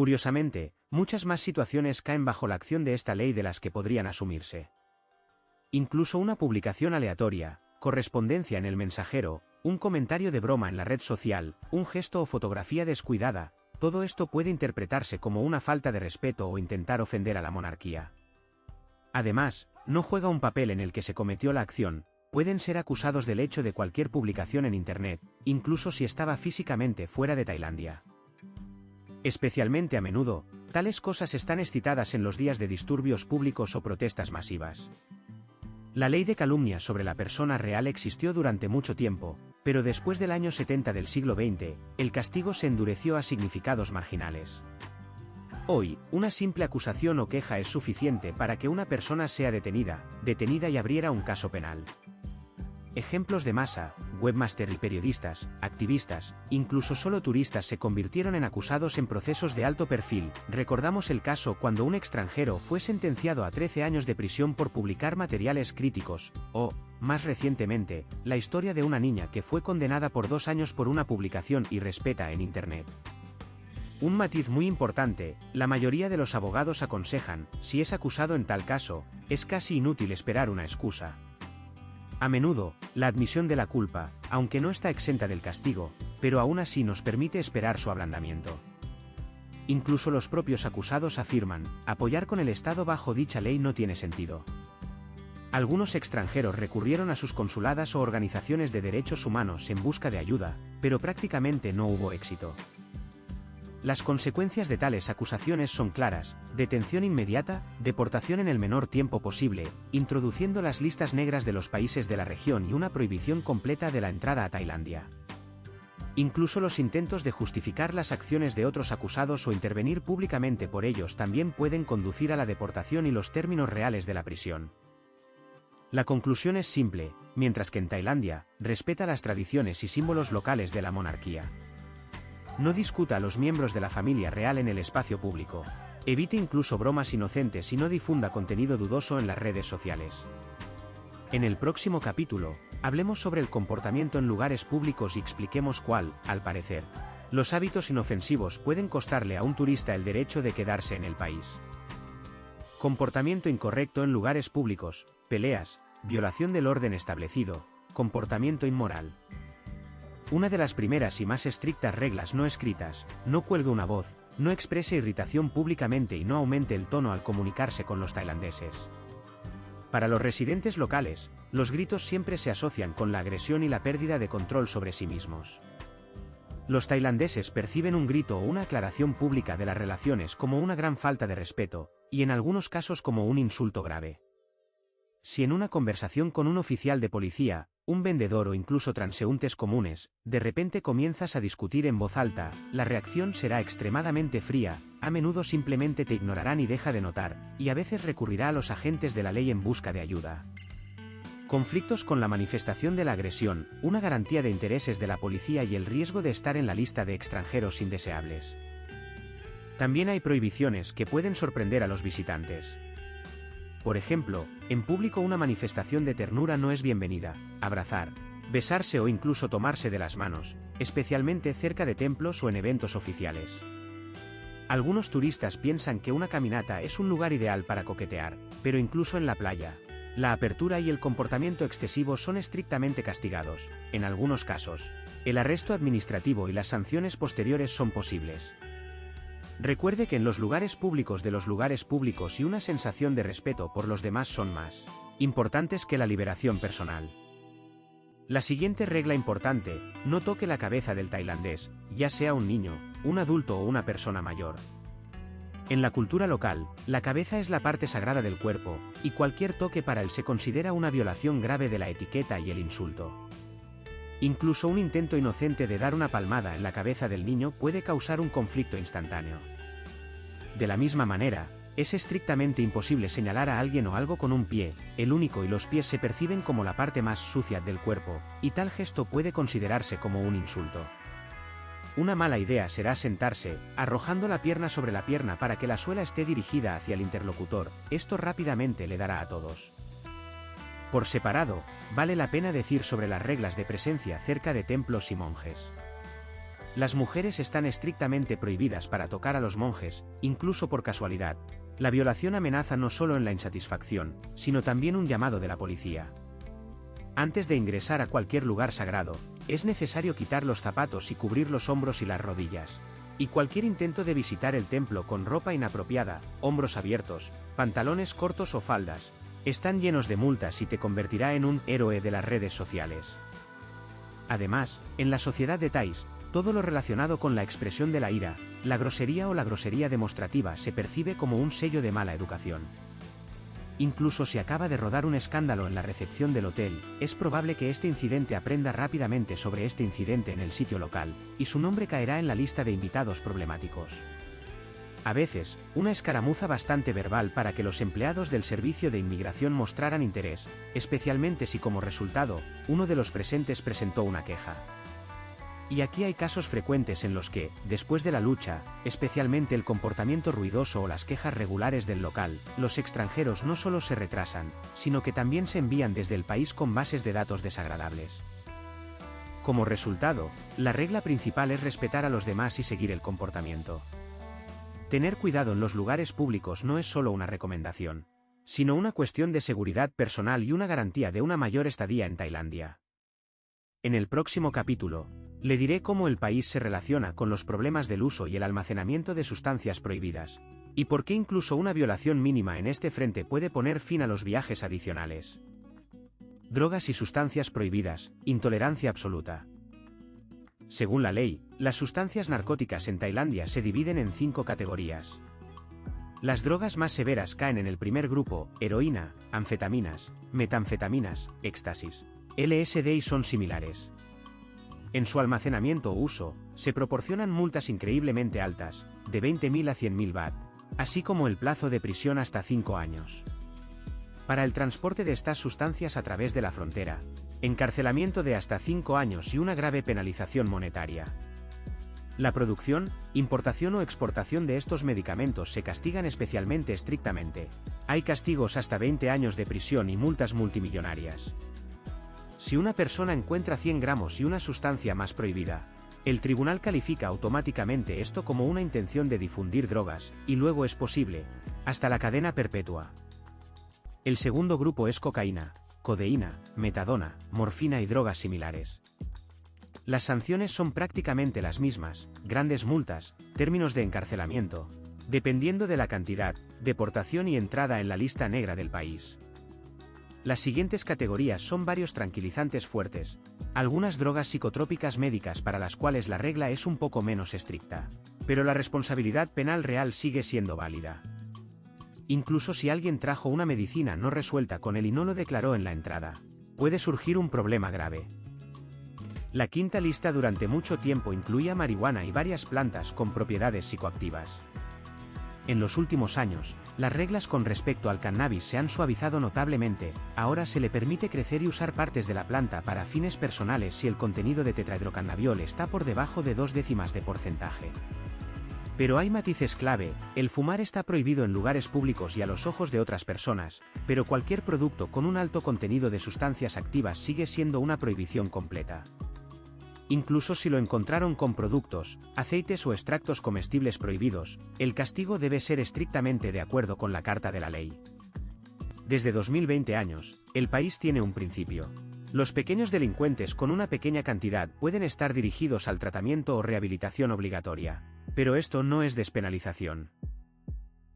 Curiosamente, muchas más situaciones caen bajo la acción de esta ley de las que podrían asumirse. Incluso una publicación aleatoria, correspondencia en el mensajero, un comentario de broma en la red social, un gesto o fotografía descuidada, todo esto puede interpretarse como una falta de respeto o intentar ofender a la monarquía. Además, no juega un papel en el que se cometió la acción, pueden ser acusados del hecho de cualquier publicación en Internet, incluso si estaba físicamente fuera de Tailandia. Especialmente a menudo, tales cosas están excitadas en los días de disturbios públicos o protestas masivas. La ley de calumnia sobre la persona real existió durante mucho tiempo, pero después del año 70 del siglo XX, el castigo se endureció a significados marginales. Hoy, una simple acusación o queja es suficiente para que una persona sea detenida y abriera un caso penal. Ejemplos de masa, webmaster y periodistas, activistas, incluso solo turistas se convirtieron en acusados en procesos de alto perfil. Recordamos el caso cuando un extranjero fue sentenciado a 13 años de prisión por publicar materiales críticos, o, más recientemente, la historia de una niña que fue condenada por 2 años por una publicación irrespetuosa en Internet. Un matiz muy importante, la mayoría de los abogados aconsejan, si es acusado en tal caso, es casi inútil esperar una excusa. A menudo, la admisión de la culpa, aunque no está exenta del castigo, pero aún así nos permite esperar su ablandamiento. Incluso los propios acusados afirman, apoyar con el Estado bajo dicha ley no tiene sentido. Algunos extranjeros recurrieron a sus consuladas o organizaciones de derechos humanos en busca de ayuda, pero prácticamente no hubo éxito. Las consecuencias de tales acusaciones son claras: detención inmediata, deportación en el menor tiempo posible, introduciendo las listas negras de los países de la región y una prohibición completa de la entrada a Tailandia. Incluso los intentos de justificar las acciones de otros acusados o intervenir públicamente por ellos también pueden conducir a la deportación y los términos reales de la prisión. La conclusión es simple: mientras que en Tailandia, respeta las tradiciones y símbolos locales de la monarquía. No discuta a los miembros de la familia real en el espacio público. Evite incluso bromas inocentes y no difunda contenido dudoso en las redes sociales. En el próximo capítulo, hablemos sobre el comportamiento en lugares públicos y expliquemos cuál, al parecer, los hábitos inofensivos pueden costarle a un turista el derecho de quedarse en el país. Comportamiento incorrecto en lugares públicos, peleas, violación del orden establecido, comportamiento inmoral. Una de las primeras y más estrictas reglas no escritas: no cuelgue una voz, no exprese irritación públicamente y no aumente el tono al comunicarse con los tailandeses. Para los residentes locales, los gritos siempre se asocian con la agresión y la pérdida de control sobre sí mismos. Los tailandeses perciben un grito o una aclaración pública de las relaciones como una gran falta de respeto, y en algunos casos como un insulto grave. Si en una conversación con un oficial de policía, un vendedor o incluso transeúntes comunes, de repente comienzas a discutir en voz alta, la reacción será extremadamente fría, a menudo simplemente te ignorarán y deja de notar, y a veces recurrirá a los agentes de la ley en busca de ayuda. Conflictos con la manifestación de la agresión, una garantía de intereses de la policía y el riesgo de estar en la lista de extranjeros indeseables. También hay prohibiciones que pueden sorprender a los visitantes. Por ejemplo, en público una manifestación de ternura no es bienvenida: abrazar, besarse o incluso tomarse de las manos, especialmente cerca de templos o en eventos oficiales. Algunos turistas piensan que una caminata es un lugar ideal para coquetear, pero incluso en la playa, la apertura y el comportamiento excesivo son estrictamente castigados. En algunos casos, el arresto administrativo y las sanciones posteriores son posibles. Recuerde que en los lugares públicos y una sensación de respeto por los demás son más importantes que la liberación personal. La siguiente regla importante: no toque la cabeza del tailandés, ya sea un niño, un adulto o una persona mayor. En la cultura local, la cabeza es la parte sagrada del cuerpo, y cualquier toque para él se considera una violación grave de la etiqueta y el insulto. Incluso un intento inocente de dar una palmada en la cabeza del niño puede causar un conflicto instantáneo. De la misma manera, es estrictamente imposible señalar a alguien o algo con un pie, el único, y los pies se perciben como la parte más sucia del cuerpo, y tal gesto puede considerarse como un insulto. Una mala idea será sentarse, arrojando la pierna sobre la pierna para que la suela esté dirigida hacia el interlocutor. Esto rápidamente le dará a todos. Por separado, vale la pena decir sobre las reglas de presencia cerca de templos y monjes. Las mujeres están estrictamente prohibidas para tocar a los monjes, incluso por casualidad. La violación amenaza no solo en la insatisfacción, sino también un llamado de la policía. Antes de ingresar a cualquier lugar sagrado, es necesario quitar los zapatos y cubrir los hombros y las rodillas. Y cualquier intento de visitar el templo con ropa inapropiada, hombros abiertos, pantalones cortos o faldas, están llenos de multas y te convertirá en un héroe de las redes sociales. Además, en la sociedad de Thais, todo lo relacionado con la expresión de la ira, la grosería o la grosería demostrativa se percibe como un sello de mala educación. Incluso si acaba de rodar un escándalo en la recepción del hotel, es probable que este incidente aprenda rápidamente sobre este incidente en el sitio local, y su nombre caerá en la lista de invitados problemáticos. A veces, una escaramuza bastante verbal para que los empleados del servicio de inmigración mostraran interés, especialmente si como resultado, uno de los presentes presentó una queja. Y aquí hay casos frecuentes en los que, después de la lucha, especialmente el comportamiento ruidoso o las quejas regulares del local, los extranjeros no solo se retrasan, sino que también se envían desde el país con bases de datos desagradables. Como resultado, la regla principal es respetar a los demás y seguir el comportamiento. Tener cuidado en los lugares públicos no es solo una recomendación, sino una cuestión de seguridad personal y una garantía de una mayor estadía en Tailandia. En el próximo capítulo, le diré cómo el país se relaciona con los problemas del uso y el almacenamiento de sustancias prohibidas, y por qué incluso una violación mínima en este frente puede poner fin a los viajes adicionales. Drogas y sustancias prohibidas, intolerancia absoluta. Según la ley, las sustancias narcóticas en Tailandia se dividen en 5 categorías. Las drogas más severas caen en el primer grupo: heroína, anfetaminas, metanfetaminas, éxtasis, LSD y son similares. En su almacenamiento o uso, se proporcionan multas increíblemente altas, de 20.000 a 100.000 baht, así como el plazo de prisión hasta 5 años. Para el transporte de estas sustancias a través de la frontera, encarcelamiento de hasta 5 años y una grave penalización monetaria. La producción, importación o exportación de estos medicamentos se castigan especialmente estrictamente. Hay castigos hasta 20 años de prisión y multas multimillonarias. Si una persona encuentra 100 gramos y una sustancia más prohibida, el tribunal califica automáticamente esto como una intención de difundir drogas, y luego es posible, hasta la cadena perpetua. El segundo grupo es cocaína, codeína, metadona, morfina y drogas similares. Las sanciones son prácticamente las mismas: grandes multas, términos de encarcelamiento, dependiendo de la cantidad, deportación y entrada en la lista negra del país. Las siguientes categorías son varios tranquilizantes fuertes, algunas drogas psicotrópicas médicas para las cuales la regla es un poco menos estricta, pero la responsabilidad penal real sigue siendo válida. Incluso si alguien trajo una medicina no resuelta con él y no lo declaró en la entrada, puede surgir un problema grave. La quinta lista durante mucho tiempo incluía marihuana y varias plantas con propiedades psicoactivas. En los últimos años, las reglas con respecto al cannabis se han suavizado notablemente. Ahora se le permite crecer y usar partes de la planta para fines personales si el contenido de tetrahidrocannabiol está por debajo de 0,2%. Pero hay matices clave: el fumar está prohibido en lugares públicos y a los ojos de otras personas, pero cualquier producto con un alto contenido de sustancias activas sigue siendo una prohibición completa. Incluso si lo encontraron con productos, aceites o extractos comestibles prohibidos, el castigo debe ser estrictamente de acuerdo con la Carta de la Ley. Desde 2020 años, el país tiene un principio: los pequeños delincuentes con una pequeña cantidad pueden estar dirigidos al tratamiento o rehabilitación obligatoria, pero esto no es despenalización.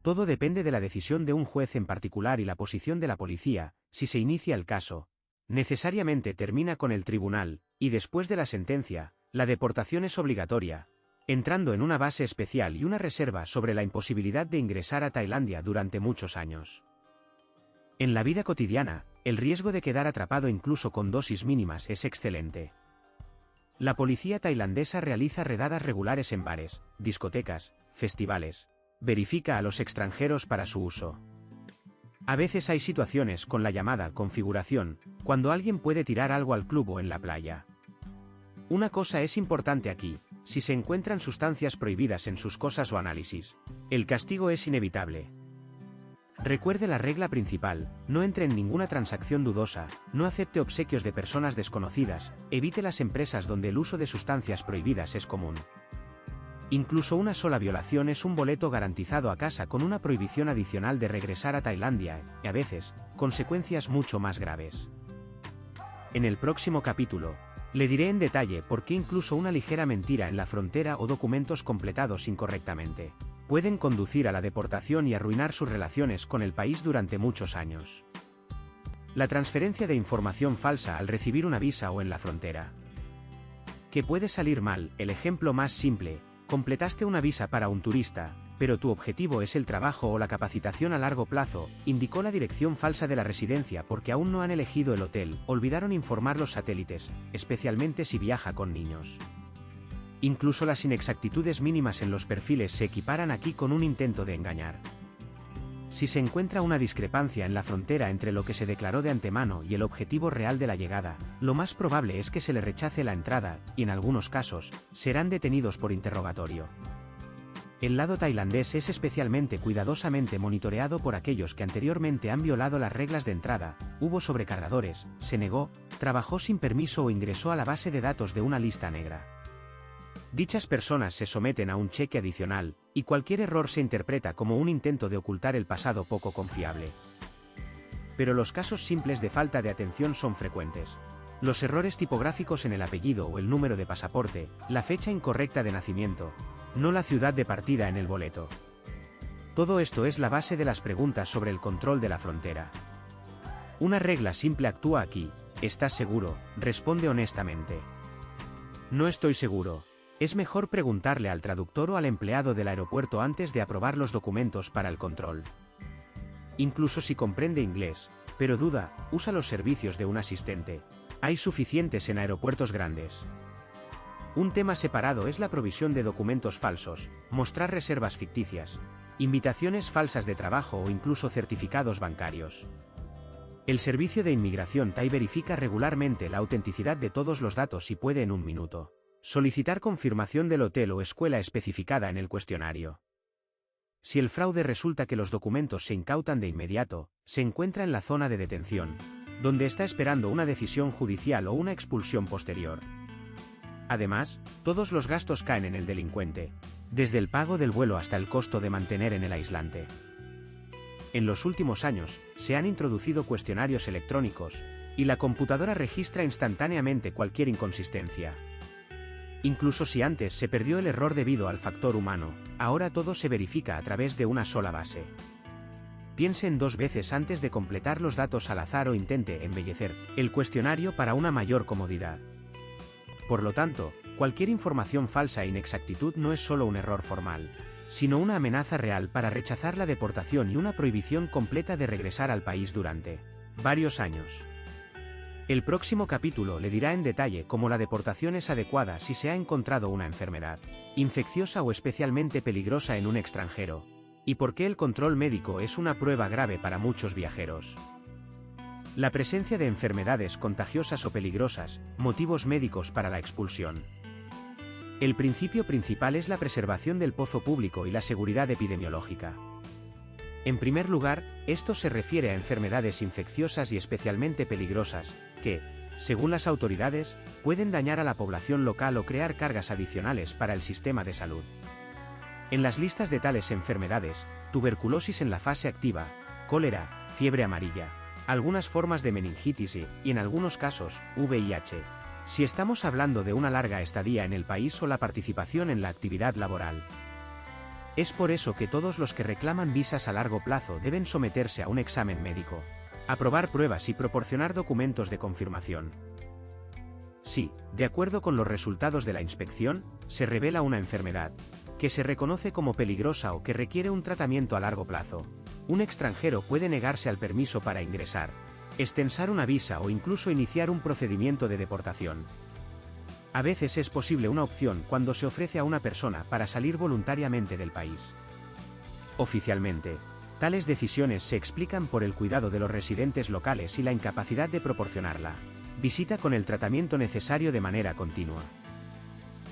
Todo depende de la decisión de un juez en particular y la posición de la policía. Si se inicia el caso, necesariamente termina con el tribunal, y después de la sentencia, la deportación es obligatoria, entrando en una base especial y una reserva sobre la imposibilidad de ingresar a Tailandia durante muchos años. En la vida cotidiana, el riesgo de quedar atrapado incluso con dosis mínimas es excelente. La policía tailandesa realiza redadas regulares en bares, discotecas, festivales, verifica a los extranjeros para su uso. A veces hay situaciones con la llamada configuración, cuando alguien puede tirar algo al club o en la playa. Una cosa es importante aquí: si se encuentran sustancias prohibidas en sus cosas o análisis, el castigo es inevitable. Recuerde la regla principal: no entre en ninguna transacción dudosa, no acepte obsequios de personas desconocidas, evite las empresas donde el uso de sustancias prohibidas es común. Incluso una sola violación es un boleto garantizado a casa con una prohibición adicional de regresar a Tailandia, y a veces, consecuencias mucho más graves. En el próximo capítulo, le diré en detalle por qué incluso una ligera mentira en la frontera o documentos completados incorrectamente pueden conducir a la deportación y arruinar sus relaciones con el país durante muchos años. La transferencia de información falsa al recibir una visa o en la frontera. ¿Qué puede salir mal? El ejemplo más simple: completaste una visa para un turista, pero tu objetivo es el trabajo o la capacitación a largo plazo, indicó la dirección falsa de la residencia porque aún no han elegido el hotel, olvidaron informar los satélites, especialmente si viaja con niños. Incluso las inexactitudes mínimas en los perfiles se equiparan aquí con un intento de engañar. Si se encuentra una discrepancia en la frontera entre lo que se declaró de antemano y el objetivo real de la llegada, lo más probable es que se le rechace la entrada, y en algunos casos, serán detenidos por interrogatorio. El lado tailandés es especialmente cuidadosamente monitoreado por aquellos que anteriormente han violado las reglas de entrada, hubo sobrecargadores, se negó, trabajó sin permiso o ingresó a la base de datos de una lista negra. Dichas personas se someten a un cheque adicional, y cualquier error se interpreta como un intento de ocultar el pasado poco confiable. Pero los casos simples de falta de atención son frecuentes. Los errores tipográficos en el apellido o el número de pasaporte, la fecha incorrecta de nacimiento, no la ciudad de partida en el boleto. Todo esto es la base de las preguntas sobre el control de la frontera. Una regla simple actúa aquí: ¿estás seguro? Responde honestamente. No estoy seguro. Es mejor preguntarle al traductor o al empleado del aeropuerto antes de aprobar los documentos para el control. Incluso si comprende inglés, pero duda, usa los servicios de un asistente. Hay suficientes en aeropuertos grandes. Un tema separado es la provisión de documentos falsos, mostrar reservas ficticias, invitaciones falsas de trabajo o incluso certificados bancarios. El servicio de inmigración Thai verifica regularmente la autenticidad de todos los datos y puede en un minuto solicitar confirmación del hotel o escuela especificada en el cuestionario. Si el fraude resulta que los documentos se incautan de inmediato, se encuentra en la zona de detención, donde está esperando una decisión judicial o una expulsión posterior. Además, todos los gastos caen en el delincuente, desde el pago del vuelo hasta el costo de mantener en el aislante. En los últimos años, se han introducido cuestionarios electrónicos, y la computadora registra instantáneamente cualquier inconsistencia. Incluso si antes se perdió el error debido al factor humano, ahora todo se verifica a través de una sola base. Piensen 2 veces antes de completar los datos al azar o intente embellecer el cuestionario para una mayor comodidad. Por lo tanto, cualquier información falsa e inexactitud no es solo un error formal, sino una amenaza real para rechazar la deportación y una prohibición completa de regresar al país durante varios años. El próximo capítulo le dirá en detalle cómo la deportación es adecuada si se ha encontrado una enfermedad infecciosa o especialmente peligrosa en un extranjero, y por qué el control médico es una prueba grave para muchos viajeros. La presencia de enfermedades contagiosas o peligrosas, motivos médicos para la expulsión. El principio principal es la preservación del pozo público y la seguridad epidemiológica. En primer lugar, esto se refiere a enfermedades infecciosas y especialmente peligrosas, que, según las autoridades, pueden dañar a la población local o crear cargas adicionales para el sistema de salud. En las listas de tales enfermedades, tuberculosis en la fase activa, cólera, fiebre amarilla, algunas formas de meningitis y, en algunos casos, VIH, si estamos hablando de una larga estadía en el país o la participación en la actividad laboral. Es por eso que todos los que reclaman visas a largo plazo deben someterse a un examen médico, aprobar pruebas y proporcionar documentos de confirmación. Si, de acuerdo con los resultados de la inspección, se revela una enfermedad que se reconoce como peligrosa o que requiere un tratamiento a largo plazo, un extranjero puede negarse al permiso para ingresar, extensar una visa o incluso iniciar un procedimiento de deportación. A veces es posible una opción cuando se ofrece a una persona para salir voluntariamente del país. Oficialmente, tales decisiones se explican por el cuidado de los residentes locales y la incapacidad de proporcionarla visita con el tratamiento necesario de manera continua.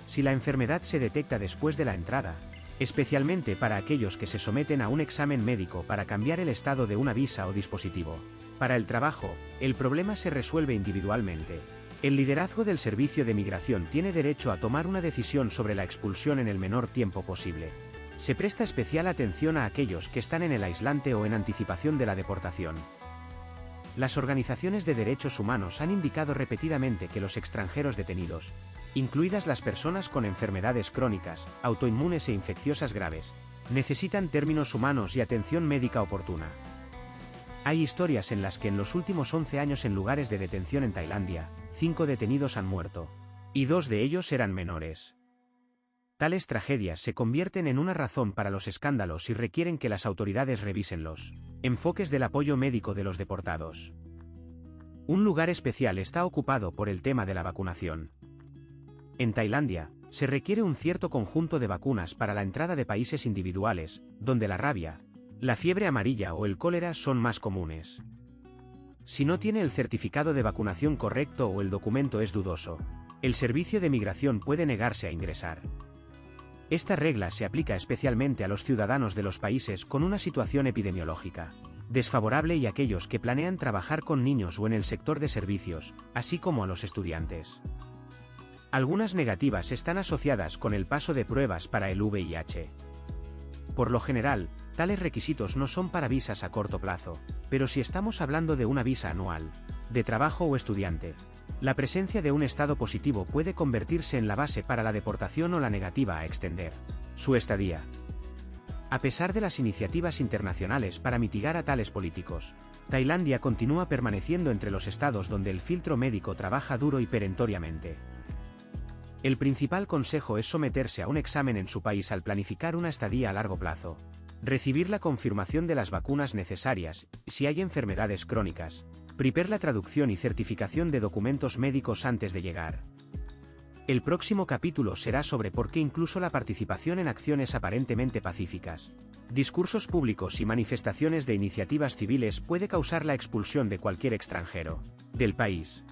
Si la enfermedad se detecta después de la entrada, especialmente para aquellos que se someten a un examen médico para cambiar el estado de una visa o dispositivo. Para el trabajo, el problema se resuelve individualmente. El liderazgo del Servicio de Migración tiene derecho a tomar una decisión sobre la expulsión en el menor tiempo posible. Se presta especial atención a aquellos que están en el aislante o en anticipación de la deportación. Las organizaciones de derechos humanos han indicado repetidamente que los extranjeros detenidos, incluidas las personas con enfermedades crónicas, autoinmunes e infecciosas graves, necesitan términos humanos y atención médica oportuna. Hay historias en las que en los últimos 11 años en lugares de detención en Tailandia, 5 detenidos han muerto, y 2 de ellos eran menores. Tales tragedias se convierten en una razón para los escándalos y requieren que las autoridades revisen los enfoques del apoyo médico de los deportados. Un lugar especial está ocupado por el tema de la vacunación. En Tailandia, se requiere un cierto conjunto de vacunas para la entrada de países individuales, donde la rabia, la fiebre amarilla o el cólera son más comunes. Si no tiene el certificado de vacunación correcto o el documento es dudoso, el Servicio de Migración puede negarse a ingresar. Esta regla se aplica especialmente a los ciudadanos de los países con una situación epidemiológica desfavorable y a aquellos que planean trabajar con niños o en el sector de servicios, así como a los estudiantes. Algunas negativas están asociadas con el paso de pruebas para el VIH. Por lo general, tales requisitos no son para visas a corto plazo, pero si estamos hablando de una visa anual, de trabajo o estudiante, la presencia de un estado positivo puede convertirse en la base para la deportación o la negativa a extender su estadía. A pesar de las iniciativas internacionales para mitigar a tales políticos, Tailandia continúa permaneciendo entre los estados donde el filtro médico trabaja duro y perentoriamente. El principal consejo es someterse a un examen en su país al planificar una estadía a largo plazo, recibir la confirmación de las vacunas necesarias, si hay enfermedades crónicas, preparar la traducción y certificación de documentos médicos antes de llegar. El próximo capítulo será sobre por qué incluso la participación en acciones aparentemente pacíficas, discursos públicos y manifestaciones de iniciativas civiles puede causar la expulsión de cualquier extranjero del país.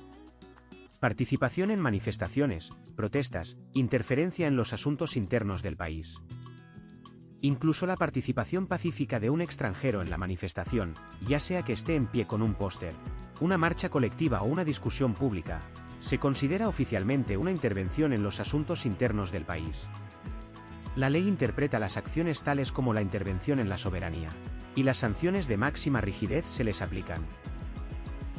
Participación en manifestaciones, protestas, interferencia en los asuntos internos del país. Incluso la participación pacífica de un extranjero en la manifestación, ya sea que esté en pie con un póster, una marcha colectiva o una discusión pública, se considera oficialmente una intervención en los asuntos internos del país. La ley interpreta las acciones tales como la intervención en la soberanía, y las sanciones de máxima rigidez se les aplican.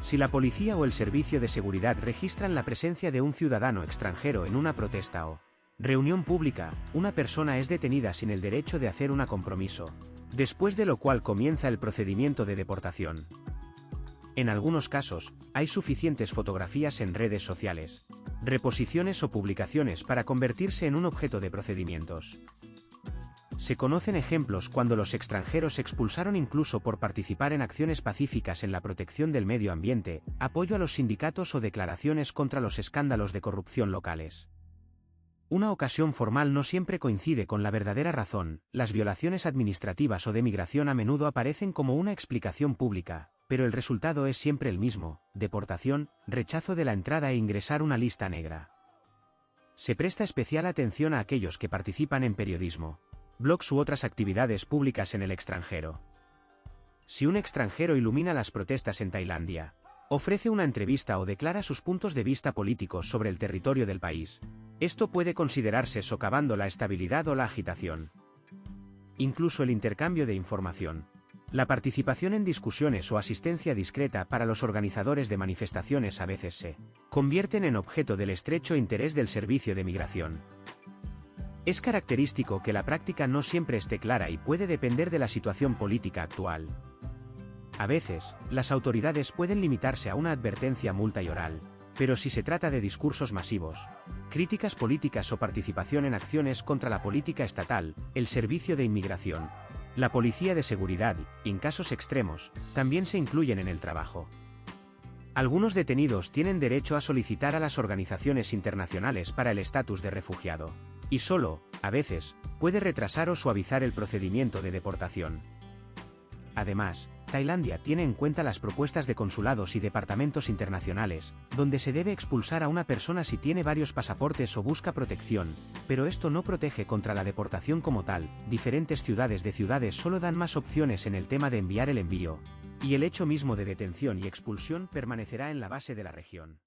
Si la policía o el servicio de seguridad registran la presencia de un ciudadano extranjero en una protesta o reunión pública, una persona es detenida sin el derecho de hacer un compromiso, después de lo cual comienza el procedimiento de deportación. En algunos casos, hay suficientes fotografías en redes sociales, reposiciones o publicaciones para convertirse en un objeto de procedimientos. Se conocen ejemplos cuando los extranjeros se expulsaron incluso por participar en acciones pacíficas en la protección del medio ambiente, apoyo a los sindicatos o declaraciones contra los escándalos de corrupción locales. Una ocasión formal no siempre coincide con la verdadera razón, las violaciones administrativas o de migración a menudo aparecen como una explicación pública, pero el resultado es siempre el mismo: deportación, rechazo de la entrada e ingresar una lista negra. Se presta especial atención a aquellos que participan en periodismo, blogs u otras actividades públicas en el extranjero. Si un extranjero ilumina las protestas en Tailandia, ofrece una entrevista o declara sus puntos de vista políticos sobre el territorio del país, esto puede considerarse socavando la estabilidad o la agitación. Incluso el intercambio de información, la participación en discusiones o asistencia discreta para los organizadores de manifestaciones a veces se convierten en objeto del estrecho interés del servicio de migración. Es característico que la práctica no siempre esté clara y puede depender de la situación política actual. A veces, las autoridades pueden limitarse a una advertencia, multa y oral, pero si se trata de discursos masivos, críticas políticas o participación en acciones contra la política estatal, el servicio de inmigración, la policía de seguridad y, en casos extremos, también se incluyen en el trabajo. Algunos detenidos tienen derecho a solicitar a las organizaciones internacionales para el estatus de refugiado, y solo, a veces, puede retrasar o suavizar el procedimiento de deportación. Además, Tailandia tiene en cuenta las propuestas de consulados y departamentos internacionales, donde se debe expulsar a una persona si tiene varios pasaportes o busca protección, pero esto no protege contra la deportación como tal. Diferentes ciudades solo dan más opciones en el tema de enviar el envío, y el hecho mismo de detención y expulsión permanecerá en la base de la región.